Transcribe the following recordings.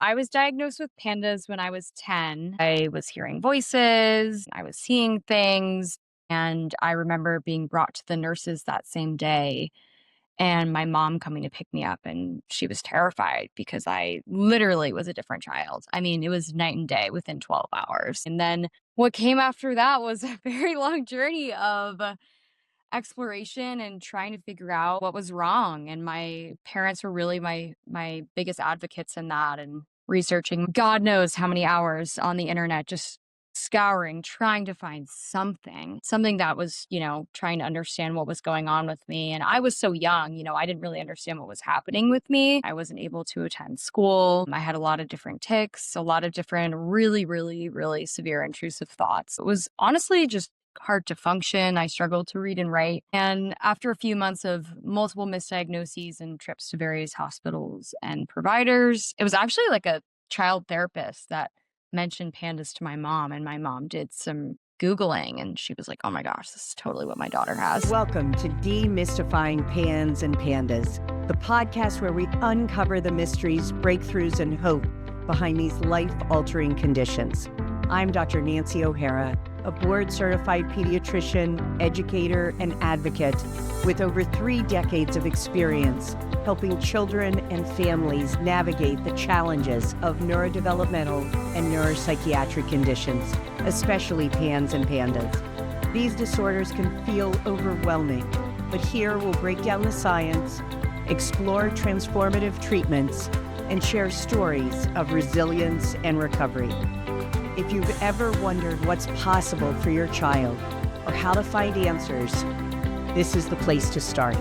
I was diagnosed with PANDAS when I was 10. I was hearing voices, I was seeing things, and I remember being brought to the nurses that same day and my mom coming to pick me up, and she was terrified because I literally was a different child. I mean, it was night and day within 12 hours. And then what came after that was a very long journey of exploration and trying to figure out what was wrong. And my parents were really my biggest advocates in that, and researching God knows how many hours on the internet, just scouring, trying to find something that was, trying to understand what was going on with me. And I was so young, I didn't really understand what was happening with me. I wasn't able to attend school. I had a lot of different tics, a lot of different really, really, really severe intrusive thoughts. It was honestly just hard to function. I struggled to read and write. And after a few months of multiple misdiagnoses and trips to various hospitals and providers, it was actually like a child therapist that mentioned PANDAS to my mom. And my mom did some Googling and she was like, oh my gosh, this is totally what my daughter has. Welcome to Demystifying PANS and PANDAS, the podcast where we uncover the mysteries, breakthroughs, and hope behind these life-altering conditions. I'm Dr. Nancy O'Hara, a board-certified pediatrician, educator, and advocate with over 3 decades of experience helping children and families navigate the challenges of neurodevelopmental and neuropsychiatric conditions, especially PANS and PANDAS. These disorders can feel overwhelming, but here we'll break down the science, explore transformative treatments, and share stories of resilience and recovery. If you've ever wondered what's possible for your child or how to find answers, this is the place to start.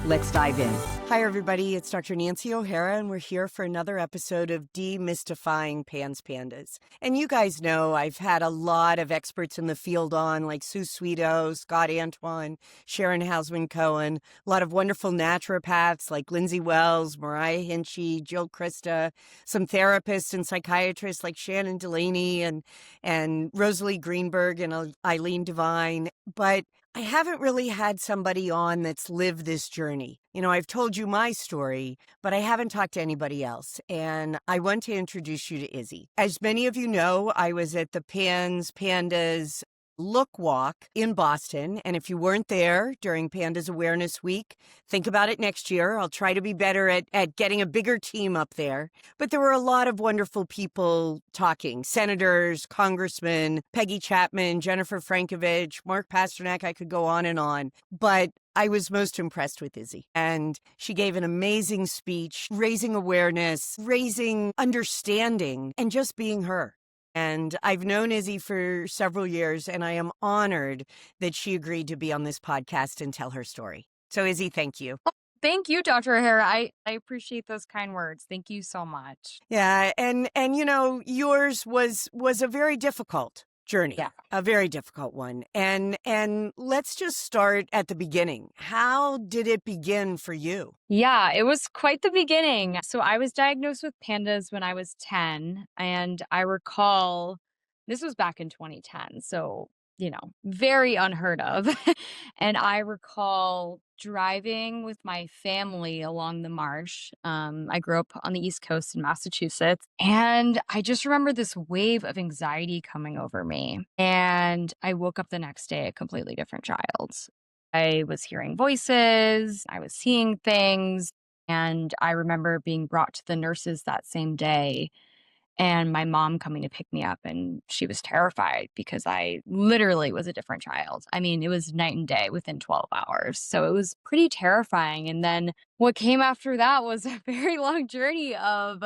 Let's dive in. Hi, everybody. It's Dr. Nancy O'Hara, and we're here for another episode of Demystifying PANS PANDAS. And you guys know I've had a lot of experts in the field on, like Sue Sweeto, Scott Antoine, Sharon Hausman-Cohen, a lot of wonderful naturopaths like Lindsay Wells, Mariah Hinchy, Jill Krista, some therapists and psychiatrists like Shannon Delaney and Rosalie Greenberg and Eileen Devine. But I haven't really had somebody on that's lived this journey. I've told you my story, but I haven't talked to anybody else. And I want to introduce you to Izzy. As many of you know, I was at the PANDAS Look Walk in Boston. And if you weren't there during PANDAS Awareness Week, think about it next year. I'll try to be better at getting a bigger team up there. But there were a lot of wonderful people talking. Senators, congressmen, Peggy Chapman, Jennifer Frankovich, Mark Pasternak. I could go on. But I was most impressed with Izzy. And she gave an amazing speech, raising awareness, raising understanding, and just being her. And I've known Izzy for several years, and I am honored that she agreed to be on this podcast and tell her story. So, Izzy, thank you. Thank you, Dr. O'Hara. I appreciate those kind words. Thank you so much. Yeah, and yours was a very difficult journey. Yeah. A very difficult one. And let's just start at the beginning. How did it begin for you? Yeah, it was quite the beginning. So I was diagnosed with PANDAS when I was 10, and I recall this was back in 2010. So, very unheard of. And I recall driving with my family along the marsh. I grew up on the East Coast in Massachusetts, and I just remember this wave of anxiety coming over me. And I woke up the next day a completely different child. I was hearing voices, I was seeing things, and I remember being brought to the nurses that same day and my mom coming to pick me up, and she was terrified because I literally was a different child. I mean, it was night and day within 12 hours. So it was pretty terrifying. And then what came after that was a very long journey of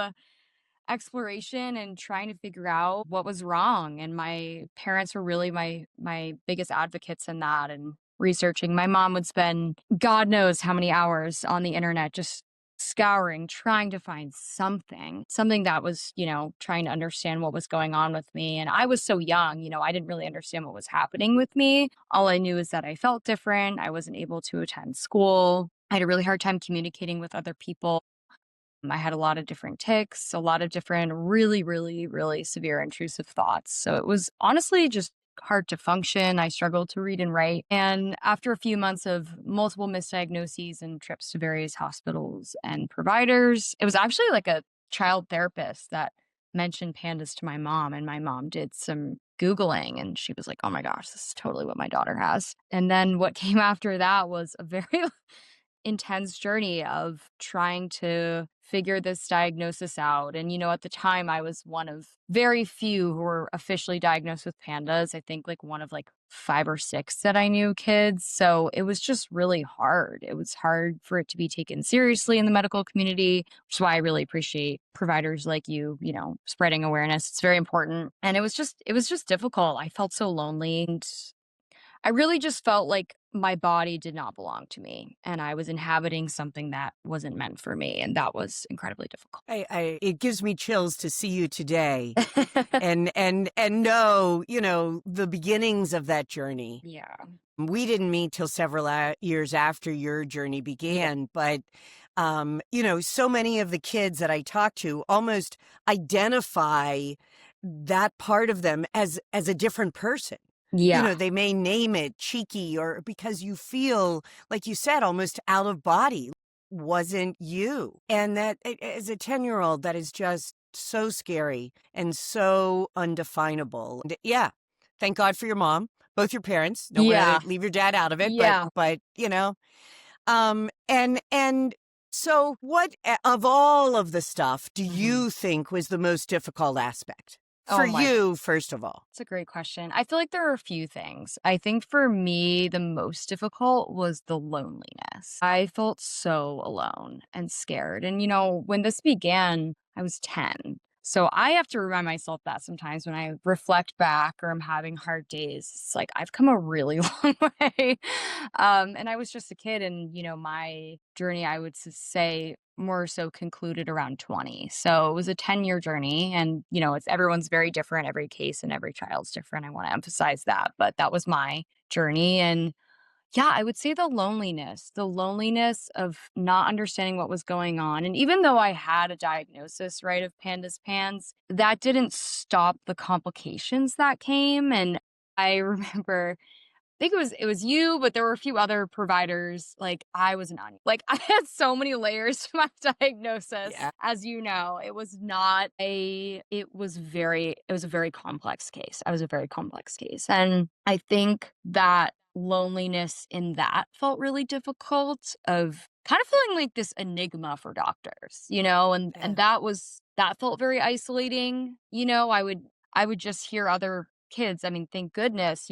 exploration and trying to figure out what was wrong. And my parents were really my biggest advocates in that, and researching. My mom would spend God knows how many hours on the internet just scouring, trying to find something that was, trying to understand what was going on with me. And I was so young, I didn't really understand what was happening with me. All I knew is that I felt different. I wasn't able to attend school. I had a really hard time communicating with other people. I had a lot of different tics, a lot of different really, really, really severe intrusive thoughts. So it was honestly just hard to function. I struggled to read and write. And after a few months of multiple misdiagnoses and trips to various hospitals and providers, it was actually like a child therapist that mentioned pandas to my mom, and my mom did some Googling and she was like, "Oh my gosh, this is totally what my daughter has." And then what came after that was a very intense journey of trying to figure this diagnosis out. And, at the time I was one of very few who were officially diagnosed with pandas. I think like one of like 5 or 6 that I knew kids. So it was just really hard. It was hard for it to be taken seriously in the medical community, which is why I really appreciate providers like you, spreading awareness. It's very important. And it was just difficult. I felt so lonely. And I really just felt like my body did not belong to me and I was inhabiting something that wasn't meant for me. And that was incredibly difficult. It gives me chills to see you today and know, the beginnings of that journey. Yeah. We didn't meet till several years after your journey Yeah. began, but so many of the kids that I talk to almost identify that part of them as a different person. Yeah. They may name it cheeky or because you feel, like you said, almost out of body. Wasn't you. And that as a 10-year-old, that is just so scary and so undefinable. And yeah, thank God for your mom, both your parents. Don't want Yeah. to leave your dad out of it, but Yeah. and so what of all of the stuff do Mhm. you think was the most difficult aspect for Oh my you, first of all? That's a great question. I feel like there are a few things. I think for me, the most difficult was the loneliness. I felt so alone and scared. And, when this began, I was 10. So I have to remind myself that sometimes when I reflect back or I'm having hard days, it's like I've come a really long way. And I was just a kid, and, my journey, I would say, more so concluded around 20. So it was a 10-year journey and, it's everyone's very different, every case and every child's different. I want to emphasize that, but that was my journey. And yeah, I would say the loneliness of not understanding what was going on. And even though I had a diagnosis, right, of PANDAS PANS, that didn't stop the complications that came. And I remember think it was you, but there were a few other providers. Like, I was an onion. Like, I had so many layers to my diagnosis, Yeah. as you know. It was not a it was a very complex case. I was a very complex case. And I think that loneliness in that felt really difficult of kind of feeling like this enigma for doctors, and Yeah. that felt very isolating. I would just hear other kids. I mean, thank goodness,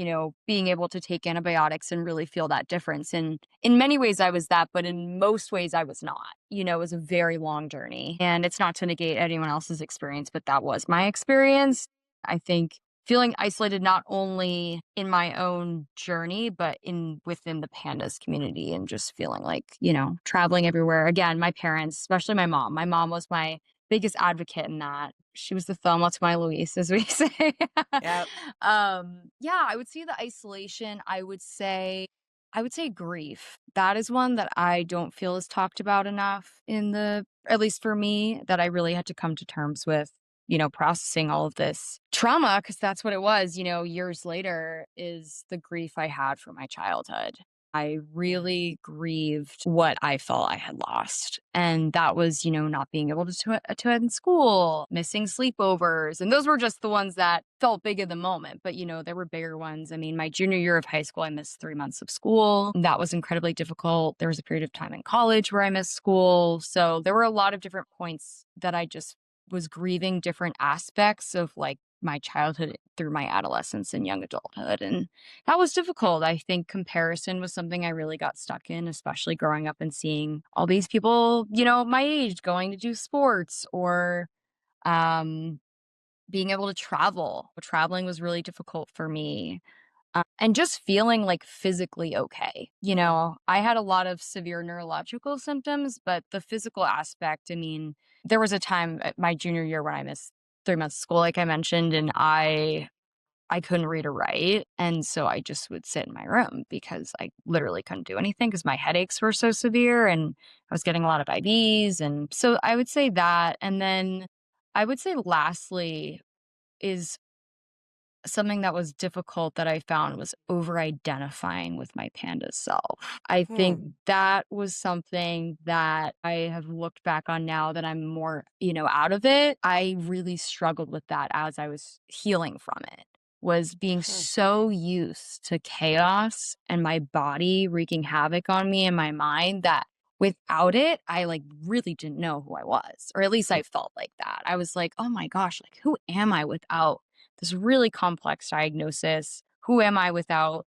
being able to take antibiotics and really feel that difference. And in many ways, I was that, but in most ways, I was not. It was a very long journey. And it's not to negate anyone else's experience, but that was my experience. I think feeling isolated not only in my own journey, but within the pandas community, and just feeling like, traveling everywhere. Again, my parents, especially my mom. My mom was my biggest advocate in that. She was the Thelma to my Louise, as we say. Yeah. Yeah, I would say the isolation. I would say grief. That is one that I don't feel is talked about enough at least for me, that I really had to come to terms with, processing all of this trauma, because that's what it was, years later, is the grief I had for my childhood. I Yeah. really grieved what I felt I had lost. And that was, not being able to attend school, missing sleepovers. And those were just the ones that felt big in the moment. But, there were bigger ones. I mean, my junior year of high school, I missed 3 months of school. That was incredibly difficult. There was a period of time in college where I missed school. So there were a lot of different points that I just was grieving different aspects of like my childhood through my adolescence and young adulthood. And that was difficult. I think comparison was something I really got stuck in, especially growing up and seeing all these people, my age going to do sports or um, being able to travel. Traveling was really difficult for me. And just feeling like physically okay. Yeah. I had a lot of severe neurological symptoms, but the physical aspect, I mean, there was a time at my junior year when I missed 3 months of school, like I mentioned, and I couldn't read or write, and so I just would sit in my room because I literally couldn't do anything because my headaches were so severe, and I was getting a lot of IVs, and so I would say that, and then I would say lastly is something that was difficult that I found was over identifying with my panda self. I think Hmm. that was something that I have looked back on now that I'm more, out of it. I really struggled with that as I was healing from it. Was being Huh. so used to chaos and my body wreaking havoc on me and my mind that without it, I like really didn't know who I was, or at least I felt like that. I was like, oh my gosh, like who am I without this really complex diagnosis? Who am I without,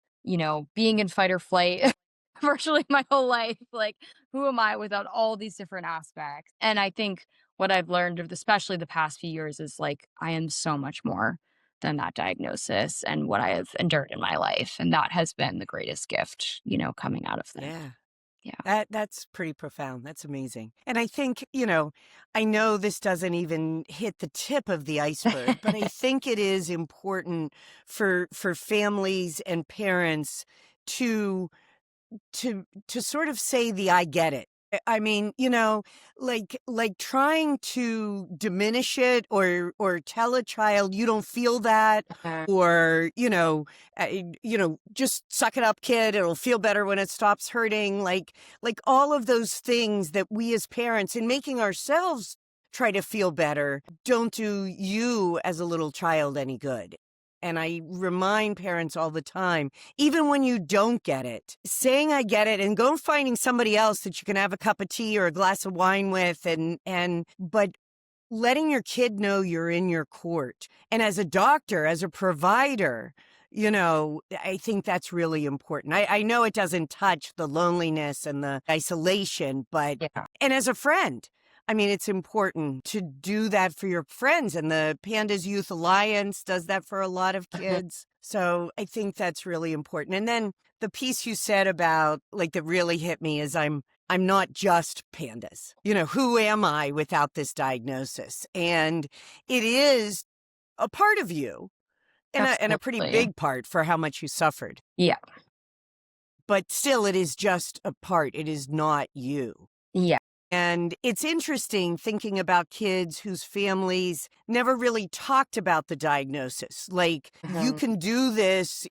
being in fight or flight virtually my whole life? Like, who am I without all these different aspects? And I think what I've learned, especially the past few years, is like, I am so much more than that diagnosis and what I have endured in my life. And that has been the greatest gift, coming out of that. Yeah. Yeah. That's pretty profound. That's amazing. And I think, I know this doesn't even hit the tip of the iceberg, but I think it is important for families and parents to to sort of say the "I get it." I mean, like trying to diminish it or tell a child you don't feel that, Mhm. or just suck it up, kid. It'll feel better when it stops hurting. Like all of those things that we as parents, in making ourselves try to feel better, don't do you as a little child any good. And I remind parents all the time, even when you don't get it, saying I get it and go finding somebody else that you can have a cup of tea or a glass of wine with, but letting your kid know you're in your court. And as a doctor, as a provider, I think that's really important. I know it doesn't touch the loneliness and the isolation, but, Yeah. and as a friend, I mean, it's important to do that for your friends. And the Pandas Youth Alliance does that for a lot of Mhm. kids. So I think that's really important. And then the piece you said about, like, that really hit me is I'm not just pandas. Who am I without this diagnosis? And it is a part of you, and a pretty Absolutely. big part for how much you suffered. Yeah. But still, it is just a part. It is not you. Yeah. And it's interesting thinking about kids whose families never really talked about the diagnosis. Like, you Mhm. can do this,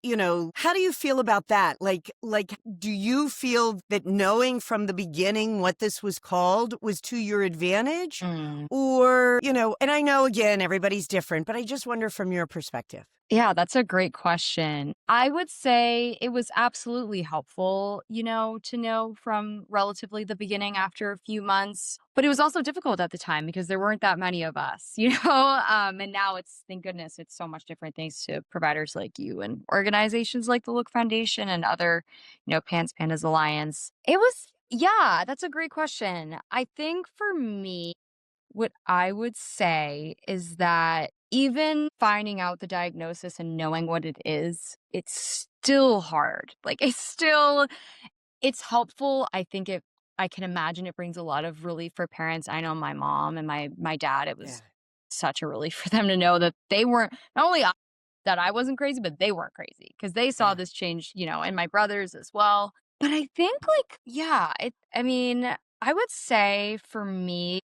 how do you feel about that? Do you feel that knowing from the beginning what this was called was to your advantage? Mm. Or, and I know again, everybody's different, but I just wonder from your perspective. Yeah, that's a great question. I would say it was absolutely helpful, to know from relatively the beginning after a few months. But it was also difficult at the time because there weren't that many of us, and now it's, thank goodness, it's so much different thanks to providers like you and organizations like the Look Foundation and other, PANS Pandas Alliance. Yeah, that's a great question. I think for me, what I would say is that even finding out the diagnosis and knowing what it is, it's still hard. Like it's helpful. I can imagine it brings a lot of relief for parents. I know my mom and my dad, it Yeah. was such a relief for them to know that they weren't, not only that I wasn't crazy, but they weren't crazy because they saw Yeah. this change, and my brothers as well. But I think like, yeah, I mean, I would say for me,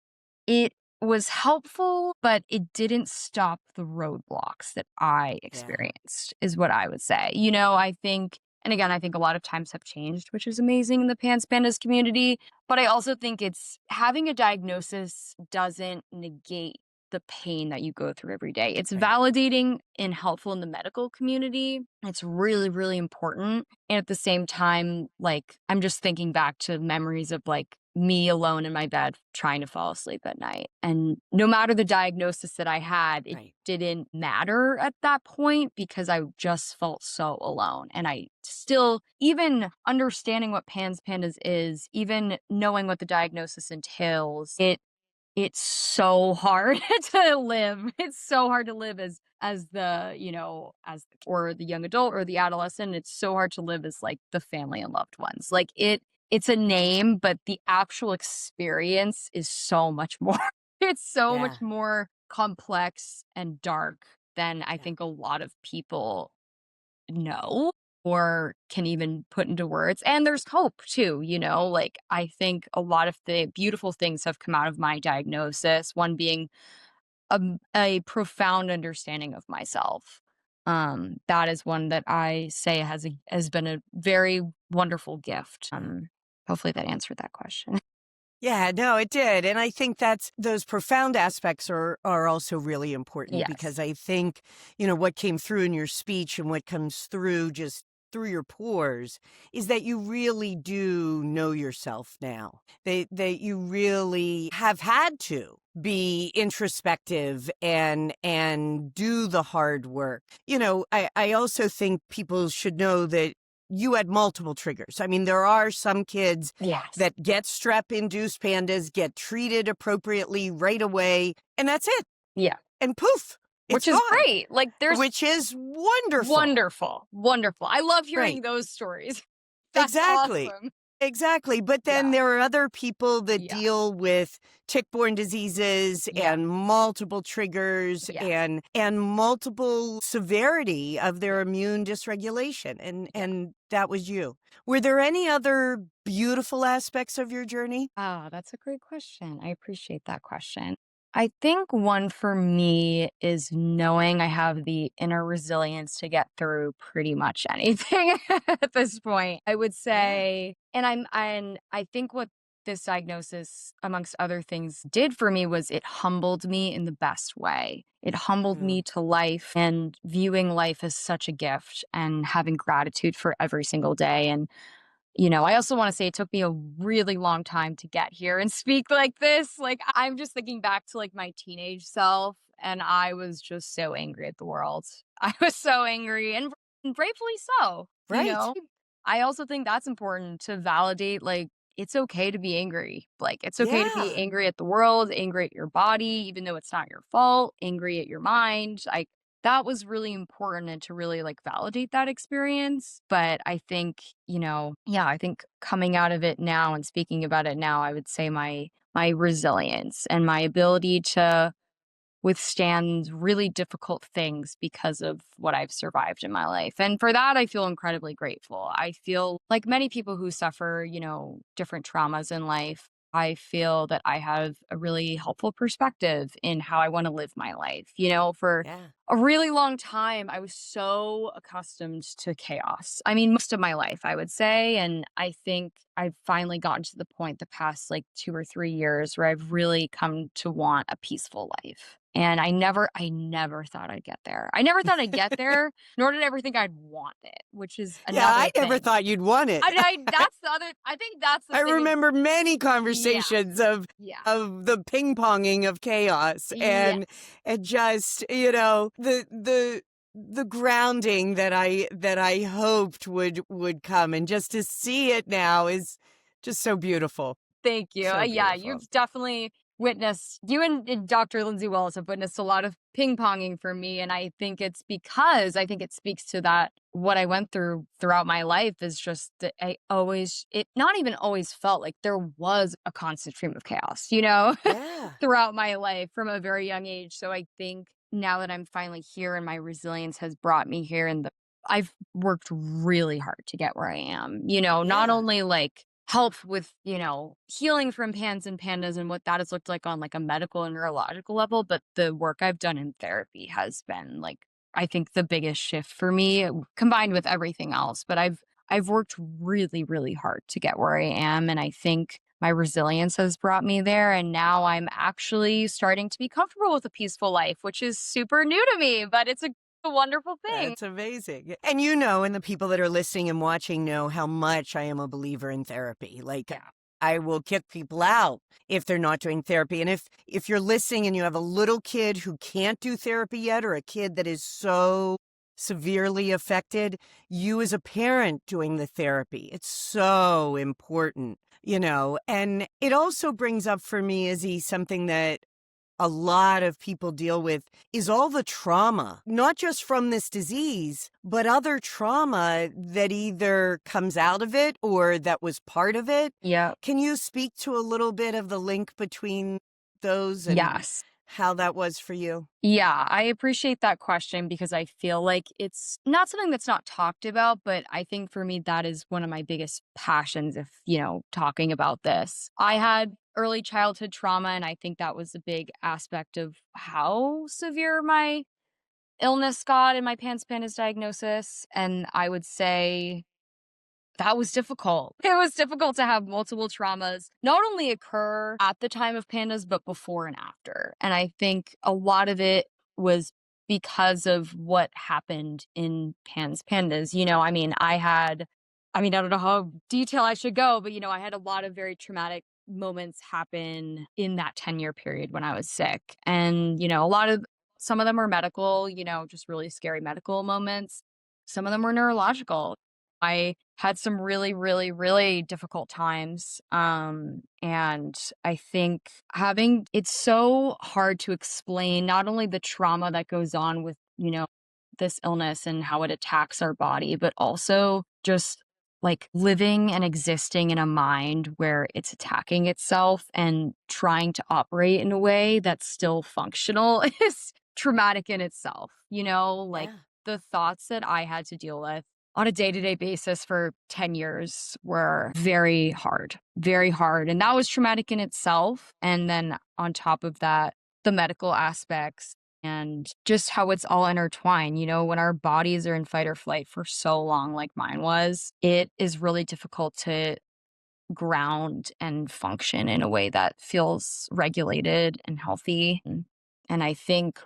it was helpful, but it didn't stop the roadblocks that I Yeah. experienced, is what I would say. I think, and again, I think a lot of times have changed, which is amazing in the Pans Pandas community. But I also think it's having a diagnosis doesn't negate the pain that you go through every day. It's Right. validating and helpful in the medical community. It's really, really important. And at the same time, like, I'm just thinking back to memories of like me alone in my bed trying to fall asleep at night. And no matter the diagnosis that I had, it Right. didn't matter at that point because I just felt so alone. And I still, even understanding what PANS Pandas is, even knowing what the diagnosis entails, it's so hard to live. It's so hard to live as the, or the young adult or the adolescent. It's so hard to live as like the family and loved ones. Like it's a name, but the actual experience is so much more. It's so Yeah. much more complex and dark than I Yeah. think a lot of people know or can even put into words. And there's hope too, like I think a lot of the beautiful things have come out of my diagnosis, one being a profound understanding of myself. That is one that I say has been a very wonderful gift. Hopefully that answered that question. Yeah, no, it did. And I think that's those profound aspects are also really important Yes. because I think, what came through in your speech and what comes through just through your pores is that you really do know yourself now. That you really have had to be introspective and do the hard work. I also think people should know that you had multiple triggers. I mean, there are some kids Yes. that get strep-induced pandas, get treated appropriately right away, and that's it. Yeah. And poof, it's Which is gone, great. Like there's which is wonderful. wonderful, wonderful. I love Right. hearing those stories. That's Exactly. awesome. Exactly. But then Yeah. there are other people that Yeah. deal with tick-borne diseases Yeah. and multiple triggers Yes. and multiple severity of their Yeah. immune dysregulation. And Yeah. and that was you. Were there any other beautiful aspects of your journey? Oh, that's a great question. I appreciate that question. I think one for me is knowing I have the inner resilience to get through pretty much anything at this point. I would Yeah. say, and I think what this diagnosis, amongst other things, did for me was it humbled me in the best way. It humbled Mm. me to life and viewing life as such a gift and having gratitude for every single day. And I also wanna say it took me a really long time to get here and speak like this. Like, I'm just thinking back to, like, my teenage self, and I was just so angry at the world. I was so angry, and rightfully so, you Right. know? I also think that's important to validate, like, it's okay to be angry. Like, it's okay to be Yeah. angry at the world, angry at your body, even though it's not your fault, angry at your mind. That was really important and to really, like, validate that experience, but I think, yeah, I think coming out of it now and speaking about it now, I would say my resilience and my ability to withstand really difficult things because of what I've survived in my life. And for that, I feel incredibly grateful. I feel like many people who suffer, different traumas in life, I feel that I have a really helpful perspective in how I want to live my life. For Yeah. a really long time, I was so accustomed to chaos. I mean, most of my life, I would say. And I think I've finally gotten to the point the past like 2 or 3 years where I've really come to want a peaceful life. And I never thought I'd get there. I never thought I'd get there, nor did I ever think I'd want it, which is Yeah, I another never thing. thought you'd want it. I think that's the I thing is, remember many yeah, conversations of yeah, the ping-ponging of chaos yes. and just, the grounding that I hoped would come, and just to see it now is just so beautiful. Thank you. So Yeah, beautiful. you've definitely witnessed you and Dr. Lindsay Wallace have witnessed a lot of ping-ponging for me, and I think it speaks to that what I went through throughout my life is just that it not even always felt like there was a constant stream of chaos, Yeah. throughout my life from a very young age. So I think now that I'm finally here and my resilience has brought me here and I've worked really hard to get where I am, not Yeah. only like help with, healing from PANS and PANDAS and what that has looked like on like a medical and neurological level, but the work I've done in therapy has been like I think the biggest shift for me combined with everything else. But I've worked really, really hard to get where I am. And I think my resilience has brought me there. And now I'm actually starting to be comfortable with a peaceful life, which is super new to me, but it's a wonderful thing. That's amazing. And and the people that are listening and watching know how much I am a believer in therapy. Like, Yeah. I will kick people out if they're not doing therapy. And if you're listening and you have a little kid who can't do therapy yet, or a kid that is so severely affected, you as a parent doing the therapy, it's so important. And it also brings up for me, Izzy, something that a lot of people deal with is all the trauma, not just from this disease, but other trauma that either comes out of it or that was part of it. Yeah. Can you speak to a little bit of the link between those and Yes. how that was for you? Yeah, I appreciate that question because I feel like it's not something that's not talked about, but I think for me, that is one of my biggest passions if, talking about this. I had early childhood trauma, and I think that was a big aspect of how severe my illness got in my PANS diagnosis, and I would say that was difficult. It was difficult to have multiple traumas not only occur at the time of PANDAS, but before and after. And I think a lot of it was because of what happened in PANDAS. I don't know how detail I should go, but, I had a lot of very traumatic moments happen in that 10-year period when I was sick. And, some of them were medical, just really scary medical moments. Some of them were neurological. I had some really, really, really difficult times. And I think it's so hard to explain not only the trauma that goes on with, this illness and how it attacks our body, but also just like living and existing in a mind where it's attacking itself and trying to operate in a way that's still functional is traumatic in itself, like Yeah. the thoughts that I had to deal with on a day-to-day basis for 10 years were very hard, very hard. And that was traumatic in itself. And then on top of that, the medical aspects and just how it's all intertwined. When our bodies are in fight or flight for so long, like mine was, it is really difficult to ground and function in a way that feels regulated and healthy. And I think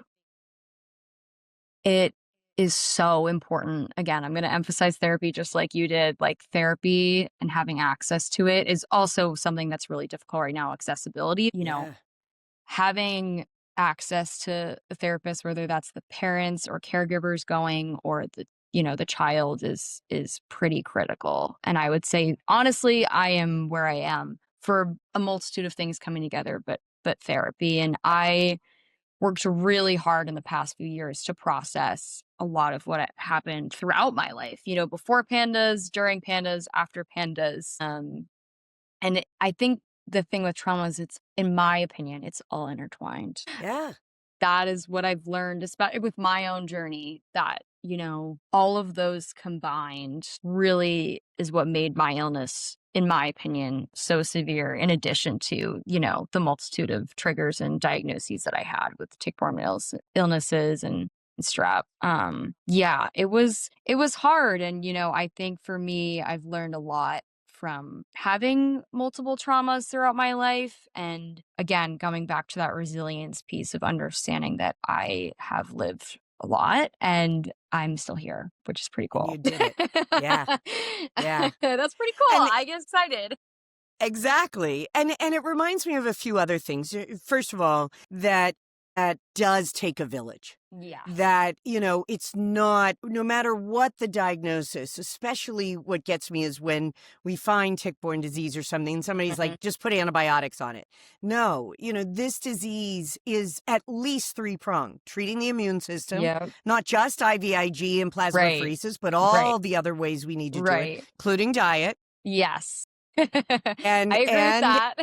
it is so important. Again, I'm going to emphasize therapy just like you did. Like therapy and having access to it is also something that's really difficult right now. Accessibility, Yeah. having access to a therapist, whether that's the parents or caregivers going or the child is pretty critical. And I would say, honestly, I am where I am for a multitude of things coming together, but therapy. And I worked really hard in the past few years to process a lot of what happened throughout my life, before PANDAS, during PANDAS, after PANDAS. And I think the thing with trauma is in my opinion, it's all intertwined. Yeah. That is what I've learned, especially with my own journey, that, all of those combined really is what made my illness, in my opinion, so severe, in addition to, the multitude of triggers and diagnoses that I had with tick-borne illnesses and strep. Yeah, it was hard. And, I think for me, I've learned a lot from having multiple traumas throughout my life. And again, coming back to that resilience piece of understanding that I have lived a lot and I'm still here, which is pretty And cool. you did it. Yeah. Yeah. That's pretty cool. And I get excited. exactly. And it reminds me of a few other things. First of all, that does take a village. Yes. That, it's not, no matter what the diagnosis, especially what gets me is when we find tick-borne disease or something, and somebody's like, just put antibiotics on it. No, this disease is at least three-pronged, treating the immune system, Yeah. not just IVIG and plasmapheresis, but all the other ways we need to do it, including diet. Yes. And I agree with that.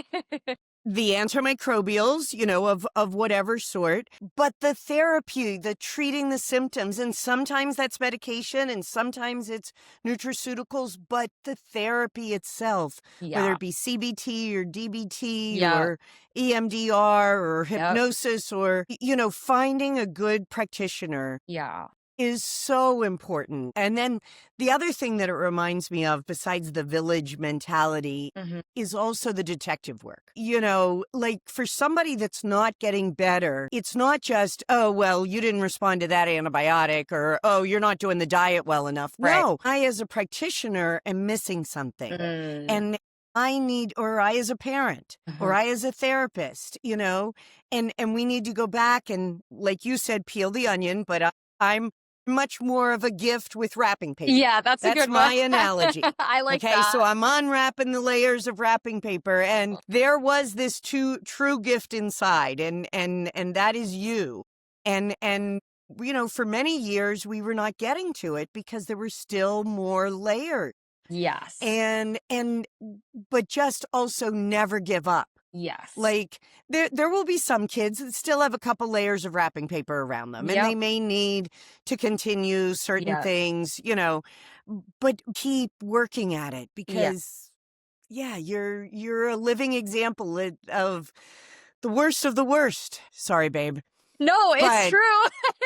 the antimicrobials, of whatever sort, but the therapy, the treating the symptoms, and sometimes that's medication and sometimes it's nutraceuticals, but the therapy itself, whether it be CBT or DBT or EMDR or hypnosis or, finding a good practitioner Yeah. is so important. And then the other thing that it reminds me of, besides the village mentality, is also the detective work. Like for somebody that's not getting better, it's not just, oh, well, you didn't respond to that antibiotic, or, oh, you're not doing the diet well enough. Right. No, I as a practitioner am missing something. And I as a parent, or I as a therapist, and we need to go back and, like you said, peel the onion, but I'm much more of a gift with wrapping paper. Yeah, that's a good my one. analogy. I like Okay, that. so I'm unwrapping the layers of wrapping paper, and there was this true gift inside, and that is you. And for many years we were not getting to it because there were still more layers. Yes. But just also never give up. Yes. Like there will be some kids that still have a couple layers of wrapping paper around them, and they may need to continue certain things, but keep working at it because you're a living example of the worst of the worst. Sorry, babe. No, it's but true.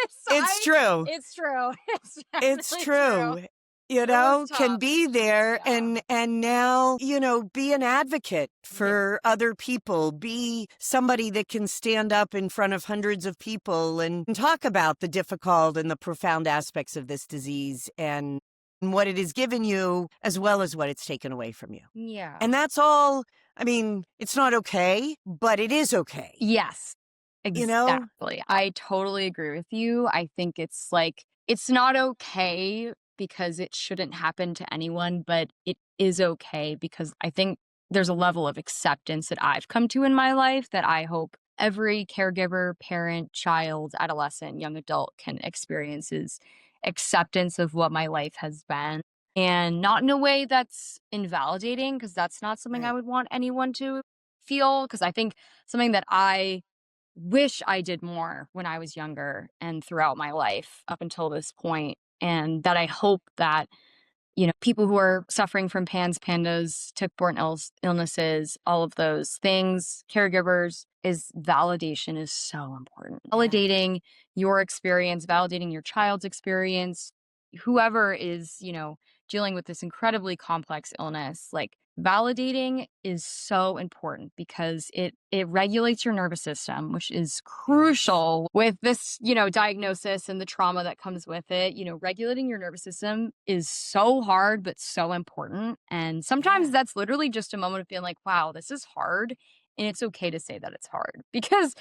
So it's true. it's true. It's It's definitely true. true. It was Can tough. be there Yeah. and now, be an advocate Yeah. for other people, be somebody that can stand up in front of hundreds of people and talk about the difficult and the profound aspects of this disease and what it has given you as well as what it's taken away from you. Yeah. And that's all. I mean, it's not okay, but it is okay. Yes, You know? exactly. I totally agree with you. I think it's like, it's not okay because it shouldn't happen to anyone, but it is okay because I think there's a level of acceptance that I've come to in my life that I hope every caregiver, parent, child, adolescent, young adult can experience is acceptance of what my life has been. And not in a way that's invalidating, because that's not something I Right. would want anyone to feel. Because I think something that I wish I did more when I was younger and throughout my life up until this point, and that I hope that people who are suffering from PANS, PANDAS, tick-borne illnesses, all of those things, caregivers, is validation is so important. Yeah. Validating your experience, validating your child's experience, whoever is, dealing with this incredibly complex illness, like validating is so important because it regulates your nervous system, which is Yes. crucial with this, diagnosis and the trauma that comes with it. Regulating your nervous system is so hard but so important. And sometimes Yeah. that's literally just a moment of being like, wow, this is hard. And it's okay to say that it's hard because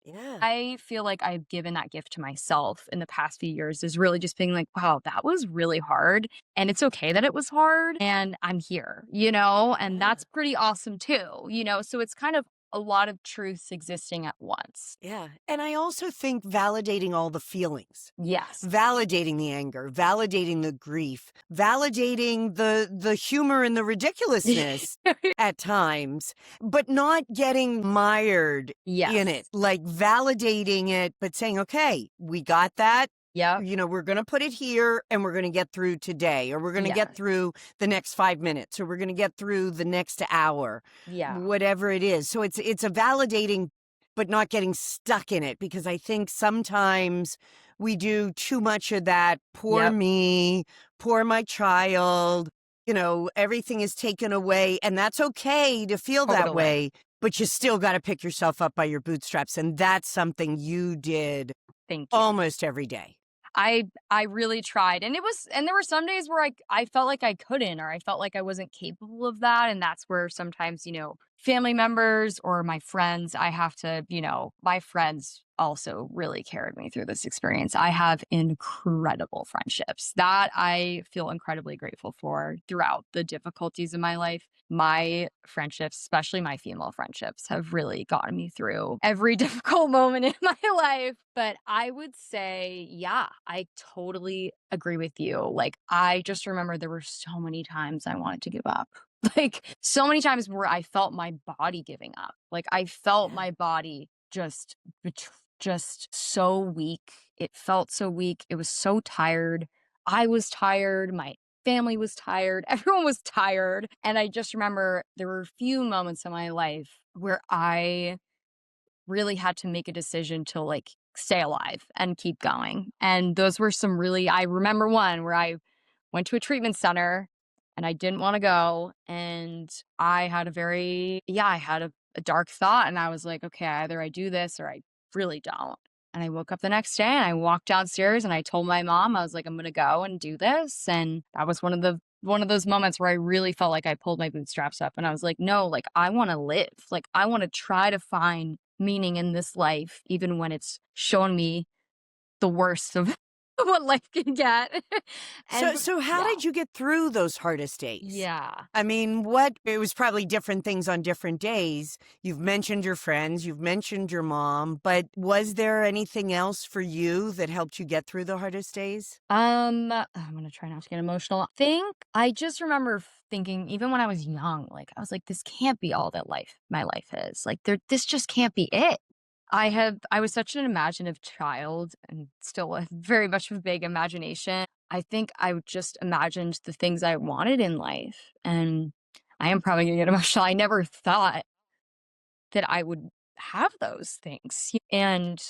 Yeah. I feel like I've given that gift to myself in the past few years, is really just being like, wow, that was really hard. And it's okay that it was hard. And I'm here, and Yeah. that's pretty awesome too, So it's kind of a lot of truths existing at once. Yeah. And I also think validating all the feelings, Yes. validating the anger, validating the grief, validating the humor and the ridiculousness at times, but not getting mired in it, Yes. like validating it, but saying, okay, we got that. Yep. We're going to put it here and we're going to get through today, or we're going to get Yes. through the next 5 minutes, or we're going to get through the next hour, Yeah. whatever it is. So it's a validating, but not getting stuck in it, because I think sometimes we do too much of that. Poor Yep. me, poor my child, everything is taken away. And that's okay to feel that Totally. way, but you still got to pick yourself up by your bootstraps. And that's something you did Thank you. almost every day. I really tried, and there were some days where I felt like I couldn't, or I felt like I wasn't capable of that, and that's where sometimes, family members or my friends, I have to, my friends also really carried me through this experience. I have incredible friendships that I feel incredibly grateful for throughout the difficulties in my life. My friendships, especially my female friendships, have really gotten me through every difficult moment in my life. But I would say, yeah, I totally agree with you. Like, I just remember there were so many times I wanted to give up. Like, so many times where I felt my body giving up. Like, I felt Yeah. my body just so weak. It felt so weak. It was so tired. I was tired. My family was tired. Everyone was tired. And I just remember there were a few moments in my life where I really had to make a decision to like stay alive and keep going. And those were some really, I remember one where I went to a treatment center and I didn't want to go. And I had I had a dark thought, and I was like, okay, either I do this or I really don't. And I woke up the next day and I walked downstairs and I told my mom, I was like, I'm going to go and do this. And that was one of those moments where I really felt like I pulled my bootstraps up and I was like, no, like I want to live. Like I want to try to find meaning in this life, even when it's shown me the worst of what life can get. So, and so how yeah, did you get through those hardest days? yeah. I mean, it was probably different things on different days. You've mentioned your friends, you've mentioned your mom, but was there anything else for you that helped you get through the hardest days? I'm gonna try not to get emotional. I just remember thinking, even when I was young, like I was like, this can't be all that my life is. Like this just can't be it. I was such an imaginative child and still a very much of a big imagination. I think I just imagined the things I wanted in life. And I am probably gonna get emotional. I never thought that I would have those things. And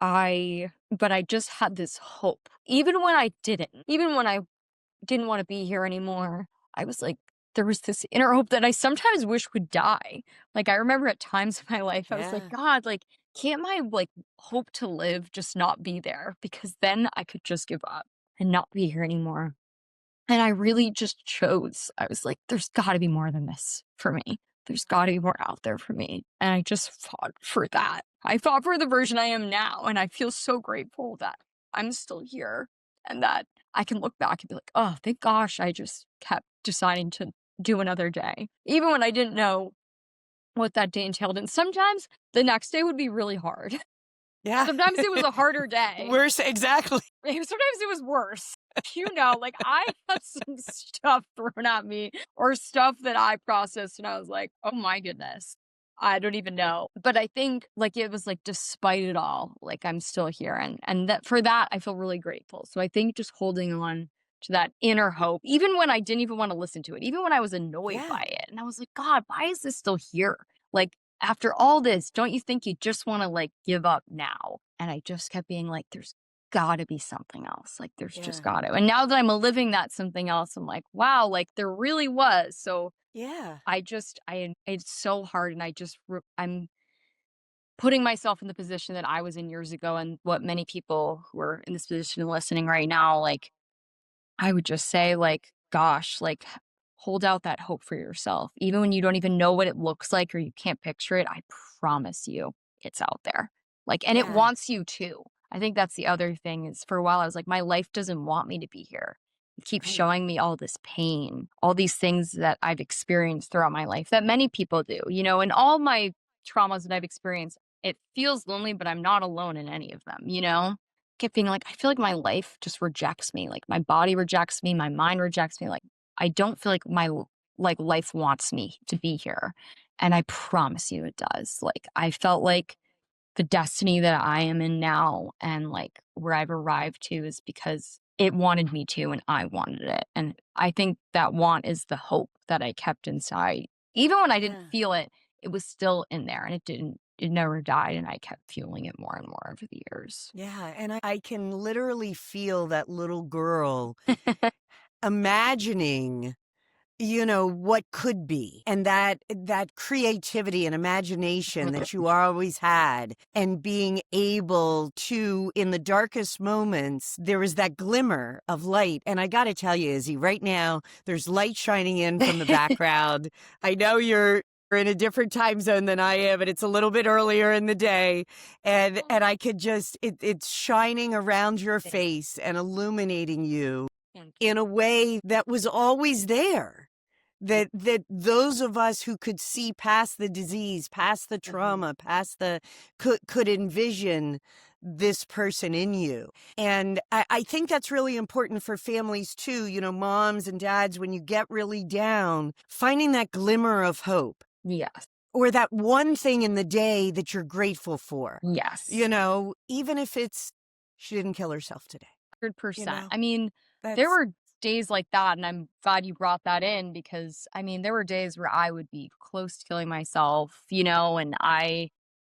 but I just had this hope. Even when I didn't want to be here anymore, I was like, there was this inner hope that I sometimes wish would die. Like, I remember at times in my life, I was like, Yeah. God, like, can't my like hope to live just not be there? Because then I could just give up and not be here anymore. And I really just chose. I was like, there's got to be more than this for me. There's got to be more out there for me. And I just fought for that. I fought for the version I am now. And I feel so grateful that I'm still here and that I can look back and be like, oh, thank gosh, I just kept deciding to do another day, even when I didn't know what that day entailed. And sometimes the next day would be really hard. Yeah. Sometimes it was a harder day. Worse, exactly. Sometimes it was worse. Like I had some stuff thrown at me or stuff that I processed and I was like, oh my goodness. I don't even know. But I think like it was like despite it all, like I'm still here and that for that I feel really grateful. So I think just holding on to that inner hope, even when I didn't even want to listen to it, even when I was annoyed Yeah. by it. And I was like, God, why is this still here? Like after all this, don't you think you just want to like give up now? And I just kept being like, there's gotta be something else. Like, there's just Yeah. gotta. And now that I'm living that something else, I'm like, wow, like there really was. So Yeah. it's so hard. And I'm putting myself in the position that I was in years ago and what many people who are in this position listening right now, like, I would just say, like, gosh, like, hold out that hope for yourself. Even when you don't even know what it looks like or you can't picture it, I promise you it's out there. Like, and it Yeah. wants you too. I think that's the other thing is for a while I was like, my life doesn't want me to be here. It keeps Right. showing me all this pain, all these things that I've experienced throughout my life that many people do, and all my traumas that I've experienced, it feels lonely, but I'm not alone in any of them. Kept being like, I feel like my life just rejects me. Like my body rejects me, my mind rejects me. Like I don't feel like like life wants me to be here. And I promise you it does. Like I felt like the destiny that I am in now and like where I've arrived to is because it wanted me to and I wanted it. And I think that want is the hope that I kept inside. Even when I didn't Yeah. feel it, it was still in there and it never died. And I kept fueling it more and more over the years. Yeah. And I can literally feel that little girl imagining, what could be, and that creativity and imagination that you always had, and being able to, in the darkest moments, there was that glimmer of light. And I got to tell you, Izzy, right now there's light shining in from the background. I know you're in a different time zone than I am, and it's a little bit earlier in the day, and I could just it's shining around your face and illuminating you Thank in a way that was always there. That those of us who could see past the disease, past the you. trauma, past the could envision this person in you. And I think that's really important for families too, moms and dads, when you get really down, finding that glimmer of hope Yes. or that one thing in the day that you're grateful for, Yes. even if it's she didn't kill herself today, you 100%. know, I mean, there that's, were days like that, and I'm glad you brought that in because, I mean, there were days where I would be close to killing myself, and I,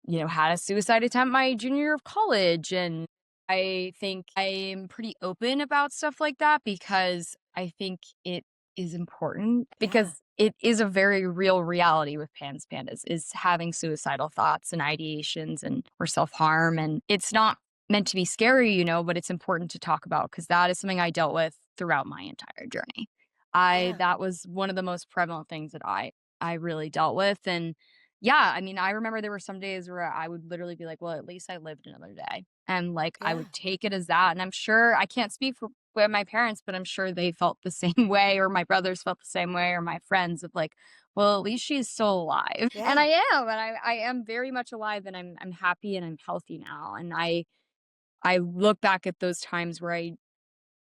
had a suicide attempt my junior year of college. And I think I'm pretty open about stuff like that because I think it is important yeah, because it is a very real reality with pandas is having suicidal thoughts and ideations and or self-harm. And it's not meant to be scary, but it's important to talk about because that is something I dealt with throughout my entire journey. I yeah, That was one of the most prevalent things that I really dealt with. And yeah, I mean, I remember there were some days where I would literally be like, well, at least I lived another day. And like I yeah, would take it as that. And I'm sure I can't speak for my parents, but I'm sure they felt the same way, or my brothers felt the same way, or my friends of like, well, at least she's still alive. And yeah, I am, and I am very much alive and I'm happy and I'm healthy now. And I look back at those times where I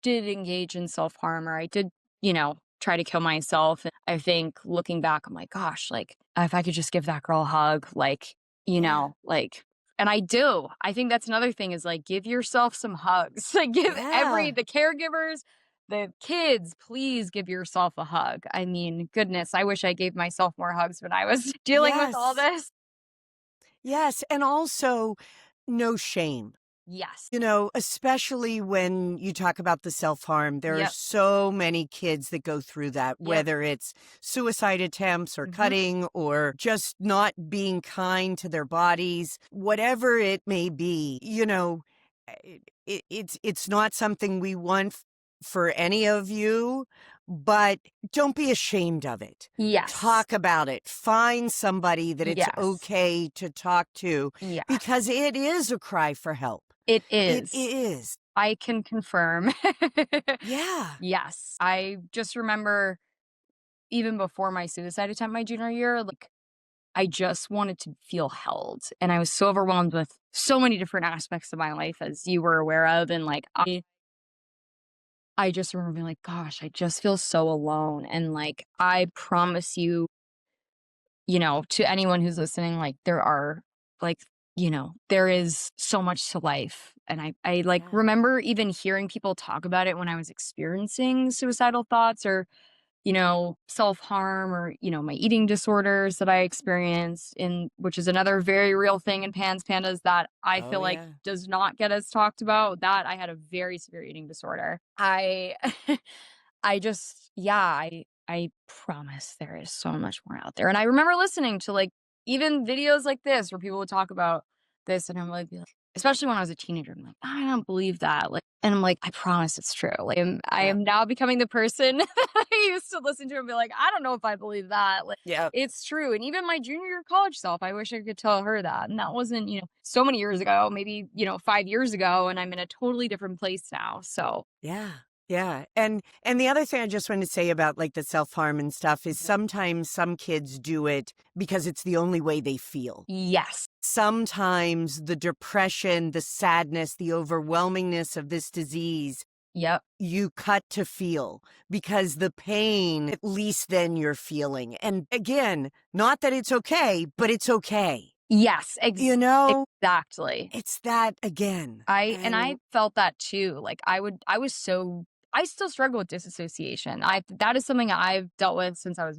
did engage in self-harm or I did, try to kill myself. And I think looking back, I'm like, gosh, like if I could just give that girl a hug, like, yeah, and I do. I think that's another thing is like give yourself some hugs. Like give yeah. the caregivers, the kids, please give yourself a hug. I mean, goodness, I wish I gave myself more hugs when I was dealing with all Yes. this. Yes. And also no shame. Yes. Especially when you talk about the self-harm, there are Yep. so many kids that go through that, Yep. whether it's suicide attempts or Mhm. cutting or just not being kind to their bodies, whatever it may be, it's not something we want for any of you, but don't be ashamed of it. Yes. Talk about it. Find somebody that it's Yes. okay to talk to Yes. because it is a cry for help. It It is. is. I can confirm. Yeah. Yes. I just remember even before my suicide attempt my junior year, like, I just wanted to feel held, and I was so overwhelmed with so many different aspects of my life, as you were aware of, and, like, I just remember being like, "Gosh, I just feel so alone," and, like, I promise you, to anyone who's listening, like, like, there is so much to life, and I, like, Yeah. remember even hearing people talk about it when I was experiencing suicidal thoughts or self-harm or, my eating disorders that I experienced which is another very real thing in PANDAS that I Oh, feel like yeah. does not get as talked about. That I had a very severe eating disorder. I I just yeah, I promise there is so much more out there. And I remember listening to like even videos like this where people would talk about this and I'm like, especially when I was a teenager, I'm like, I don't believe that. Like, and I'm like, I promise it's true. Like, I Yep. am now becoming the person that I used to listen to and be like, I don't know if I believe that. Like, Yep. it's true. And even my junior year college self, I wish I could tell her that. And that wasn't, so many years ago, maybe, 5 years ago. And I'm in a totally different place now. So, Yeah. Yeah. And the other thing I just wanted to say about like the self-harm and stuff is sometimes some kids do it because it's the only way they feel. yes. Sometimes the depression, the sadness, the overwhelmingness of this disease, Yep. you cut to feel because the pain, at least then you're feeling. And again, not that it's okay, but it's okay. Yes. You know, Exactly. it's that again. I And felt that too. Like I still struggle with disassociation. That is something I've dealt with since I was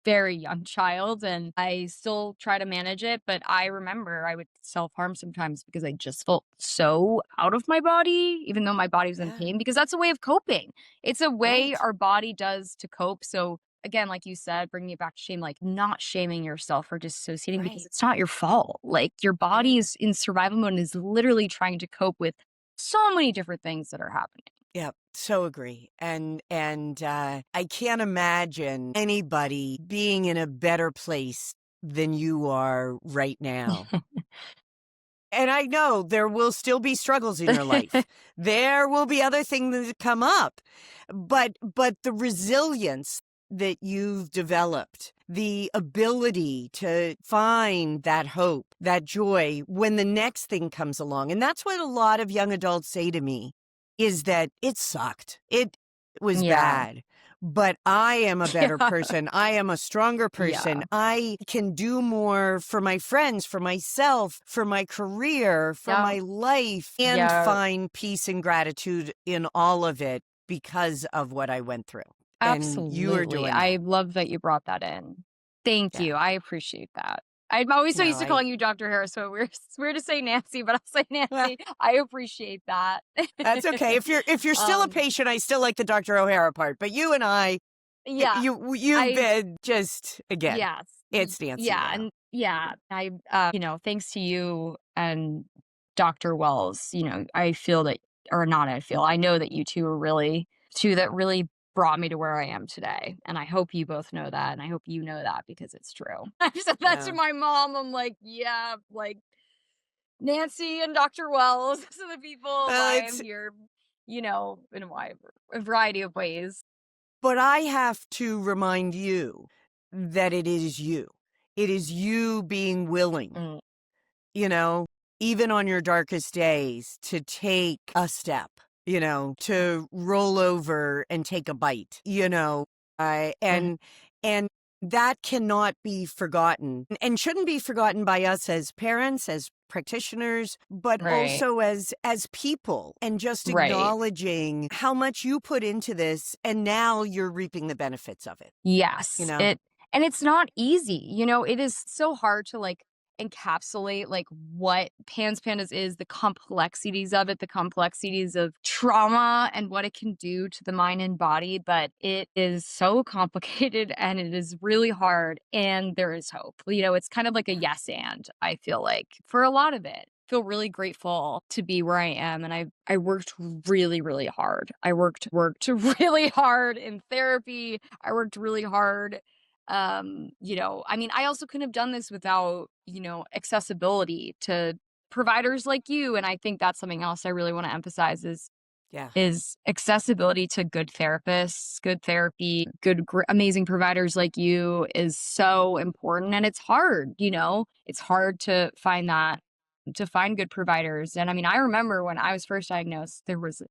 very young child and I still try to manage it, but I remember I would self-harm sometimes because I just felt so out of my body even though my body was in yeah, pain because that's a way of coping. It's a way right, our body does to cope. So again, like you said, bringing it back to shame, like not shaming yourself for dissociating because right, it's not your fault. Like your body right. is in survival mode and is literally trying to cope with so many different things that are happening. Yep, so agree. I can't imagine anybody being in a better place than you are right now. And I know there will still be struggles in your life. There will be other things that come up. But the resilience that you've developed, the ability to find that hope, that joy when the next thing comes along. And that's what a lot of young adults say to me is that it sucked. It was Yeah. bad. But I am a better Yeah. person. I am a stronger person. Yeah. I can do more for my friends, for myself, for my career, for Yeah. my life, and Yeah. find peace and gratitude in all of it because of what I went through. And you are Absolutely. doing I that. love that you brought that in. Thank Yeah. you. I appreciate that. I'm always so No, used to calling you Dr. Harris, so it's weird to say Nancy, but I'll say well, Nancy. I appreciate that. that's okay. If you're still a um, patient, I still like the Dr. O'Hara part. But you and I, yeah, you've I been just again. yes, It's Nancy yeah, now. and yeah, thanks to you and Dr. Wells, I feel that, or not, I know that you two are really two that really brought me to where I am today, and I hope you both know that, and I hope you know that because it's true. I've said that to Yeah. my mom. I'm like, yeah, like Nancy and Dr. Wells, those are the people Well, why I'm it's here, in a variety of ways. but I have to remind you that it is you. It is you being willing, Mm, you know, even on your darkest days to take a step, to roll over and take a bite, mhm, and that cannot be forgotten and shouldn't be forgotten by us as parents, as practitioners, but right, also as people and just right. acknowledging how much you put into this and now you're reaping the benefits of it, you Yes, know? and it's not easy, it is so hard to, like encapsulate like what PANS is, the complexities of it, the complexities of trauma and what it can do to the mind and body. But it is so complicated and it is really hard. And there is hope. It's kind of like a yes and I feel like for a lot of it. Feel really grateful to be where I am, and I worked really really hard. I worked really hard in therapy. I worked really hard. I mean, I also couldn't have done this without, accessibility to providers like you, and I think that's something else I really want to emphasize Yeah. is accessibility to good therapists, good therapy, amazing providers like you is so important, and it's hard, It's hard to find that, to find good providers. And I mean, I remember when I was first diagnosed, there was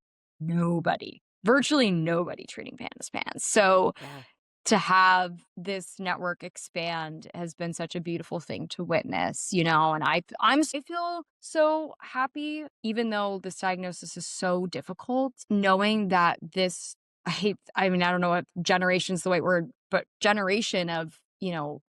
virtually nobody treating PANDAS. So Yeah. to have this network expand has been such a beautiful thing to witness, and I feel so happy, even though this diagnosis is so difficult, knowing that I mean, I don't know what generation's the right word, but generation of,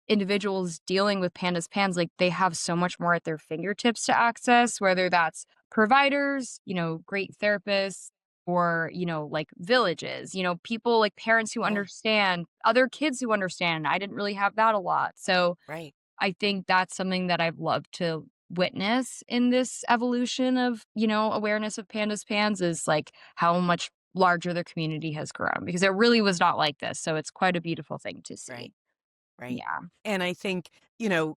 individuals dealing with PANS, like they have so much more at their fingertips to access, whether that's providers, great therapists, or, like villages, people like parents who Yeah. understand, other kids who understand. I didn't really have that a lot. So Right. I think that's something that I've loved to witness in this evolution of, awareness of PANS is like how much larger the community has grown because it really was not like this. So it's quite a beautiful thing to Right. see. Right. Yeah. And I think,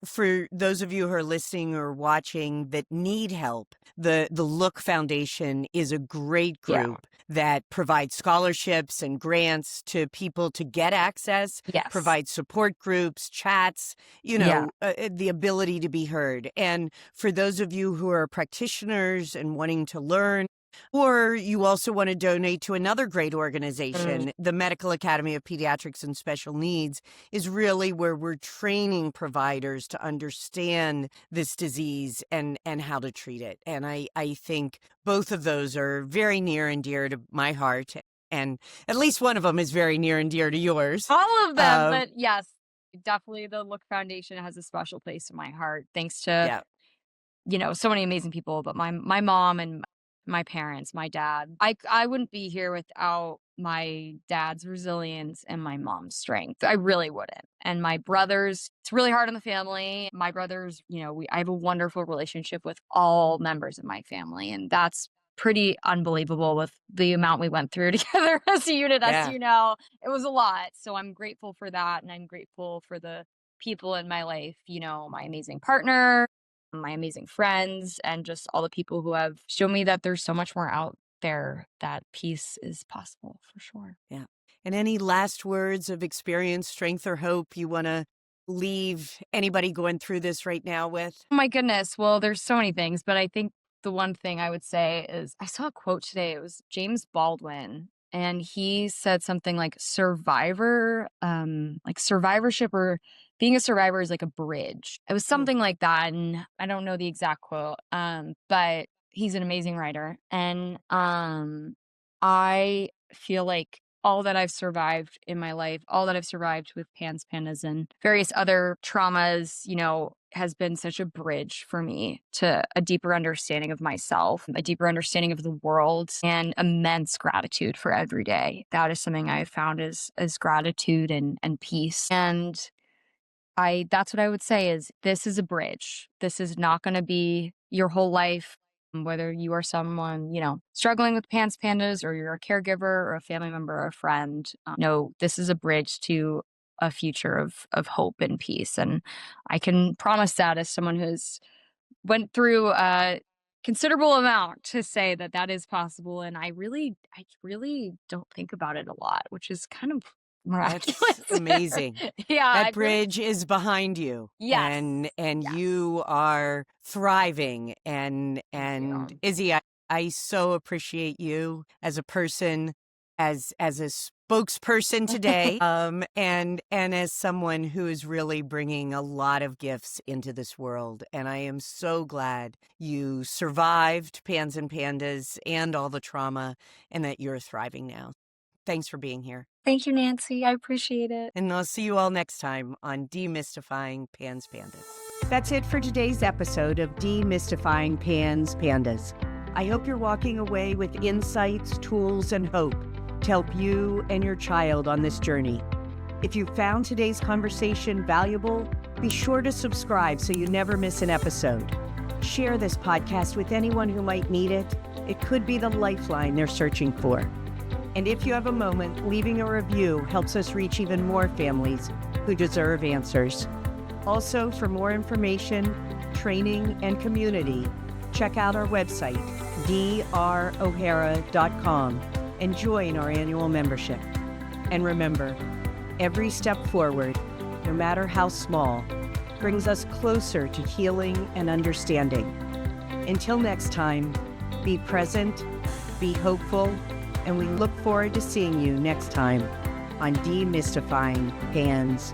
for those of you who are listening or watching that need help, the Look Foundation is a great Yeah. group that provides scholarships and grants to people to get access, Yes. provides support groups, chats, Yeah. the ability to be heard. And for those of you who are practitioners and wanting to learn, or you also want to donate to another great Mm. organization, the Medical Academy of Pediatrics and Special Needs is really where we're training providers to understand this disease and how to treat it. And I think both of those are very near and dear to my heart. And at least one of them is very near and dear to yours. All of them, Uh, but yes, definitely the Look Foundation has a special place in my heart thanks to, yeah, so many amazing people, but my mom and my parents, my dad. I wouldn't be here without my dad's resilience and my mom's strength. I really wouldn't. And my yeah, brothers, it's really hard on the family. My brothers, I have a wonderful relationship with all members of my family, and that's pretty unbelievable with the amount we went through together as a unit, as yeah, you know. It was a lot. So I'm grateful for that, and I'm grateful for the people in my life, my amazing partner, my amazing friends, and just all the people who have shown me that there's so much more out there, that peace is possible for sure. yeah. And any last words of experience, strength, or hope you want to leave anybody going through this right now with? Oh my goodness. Well, there's so many things, but I think the one thing I would say is I saw a quote today. It was James Baldwin, and he said something like survivorship or being a survivor is like a bridge. It was Mm, something like that, and I don't know the exact quote. But he's an amazing writer, and I feel like all that I've survived in my life, all that I've survived with PANDAS, and various other traumas, has been such a bridge for me to a deeper understanding of myself, a deeper understanding of the world, and immense gratitude for every day. That is something I've found is gratitude and peace. And that's what I would say is this is a bridge. This is not going to be your whole life. Whether you are someone, struggling with PANDAS, or you're a caregiver or a family member or a friend, no, this is a bridge to a future of hope and peace. And I can promise that as someone who's went through a considerable amount to say that that is possible. And I really don't think about it a lot, which is kind of that's miraculous. amazing. Yeah, That I really. bridge is behind you, Yes. and Yes. you are thriving. Thank And you. Izzy, I so appreciate you as a person, as a spokesperson today, and as someone who is really bringing a lot of gifts into this world. And I am so glad you survived Pans and Pandas and all the trauma, and that you're thriving now. Thanks for being here. Thank you, Nancy. I appreciate it. And I'll see you all next time on Demystifying Pans Pandas. That's it for today's episode of Demystifying PANS. I hope you're walking away with insights, tools, and hope to help you and your child on this journey. If you found today's conversation valuable, be sure to subscribe so you never miss an episode. Share this podcast with anyone who might need it. It could be the lifeline they're searching for. And if you have a moment, leaving a review helps us reach even more families who deserve answers. Also, for more information, training, and community, check out our website, drohara.com, and join our annual membership. And remember, every step forward, no matter how small, brings us closer to healing and understanding. Until next time, be present, be hopeful, and we look forward to seeing you next time on Demystifying PANS.